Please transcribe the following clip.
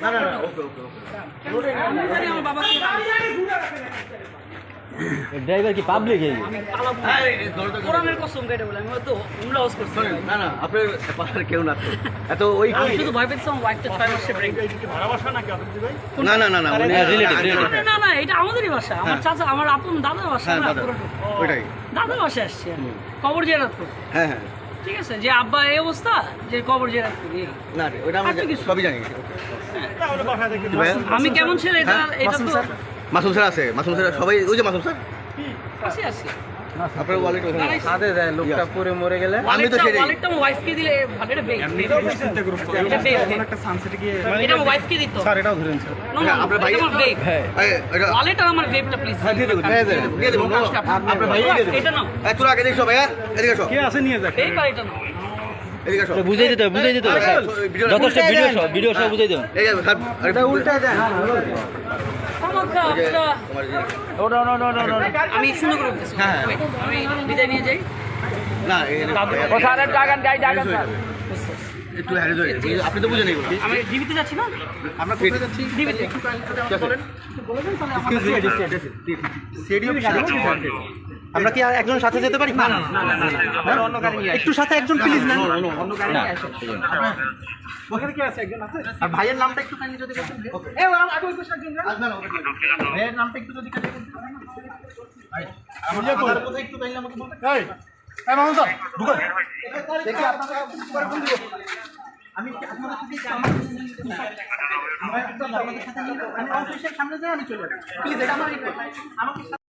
না না না ওকে ওকে ওকে আমার বাবাকে ড্রাইভার কি পাবলিক এই কোরআনের কসম কেটে বলে আমি হয়তো উমরা হাউস করছি না না আপনার পাশে কেউ না তো এত ওই আমি শুধু ভয় পেয়েছি আমার ওয়াইফটা 6 মাসে প্রেগন্যান্ট না না না না না না এটা আমাদেরই বাসা আমার চাচা আমার আপন দাদার বাসা হ্যাঁ না দাদা পুরোটা ওইটাই দাদার বাসায় আসছি আমি কবর জিয়ারত করতে হ্যাঁ হ্যাঁ ঠিক আছে যে আব্বা এই অবস্থা যে কবর জিয়ারত করি না ওইটা আমরা সবই জানি আমি কেমন ছেলে এটা এটা তো মাসুম স্যার আছে মাসুম স্যার সবাই ওই যে মাসুম স্যার আসি আসি আপনার ওয়ালেট ওখানে সাথে দেয় লোকটা পরে মরে গেলে আমি তো সেটাই ওয়ালেটটা আমার ওয়াইফকে দিলে ভালো এটা বেগ এটা বেগ একটা সানসেটে গিয়ে এটা আমার ওয়াইফকে দিত স্যার এটাও ধরেন স্যার না আপনার ভাই আমার বেগ এটা ওয়ালেট আর আমার বেগটা প্লিজ হ্যাঁ দিয়ে দেবো দিয়ে দেবো আপনার ভাই দিয়ে দেবো এটা নাও তোরা আগে দেখছো ভাইয়া এদিকে আসো কে আছে নিয়ে যাক এই বা এটা নাও এদিকে আসো বুঝাই দিতে যথেষ্ট ভিডিও সব বুঝাই দেন এই এটা উল্টা দেন আমাকে আপনারা ওটা আমি সুন্দর করে বলতেছি হ্যাঁ, হ্যাঁ। আমি বিদায় নিয়ে যাই না ও স্যারের টাকান গাই টাকান স্যার একটু হ্যারে ধরে আপনি তো বুঝেন এগুলো আমি ডিবিতে যাচ্ছি না আমরা কোথায় যাচ্ছি ডিবিতে বলেন আমরা কি একজন সাথে যেতে পারি না অন্য গাড়ি নিয়ে একটু সাথে একজন প্লিজ না অন্য গাড়ি নিয়ে আসো ওখানে কি আছে একজন আছে আর ভাইয়ের নামটা একটু কাইন্ডলি যদি বলতেন এ আগে ওই পাশে একজন ভাইয়ের নামটা একটু যদি কাইন্ডলি বলতেন ভাই আমার কোথায় একটু কাইন্ডলি আমাকে বলতে এই মামুন স্যার ঢুকো দেখি আপনারা পরে ফোন দিব আমি আপনাদের সাথে আমাদের সাথে আমি অফিসের সামনে যাই আমি চলে যাই প্লিজ এটা আমার আমাকে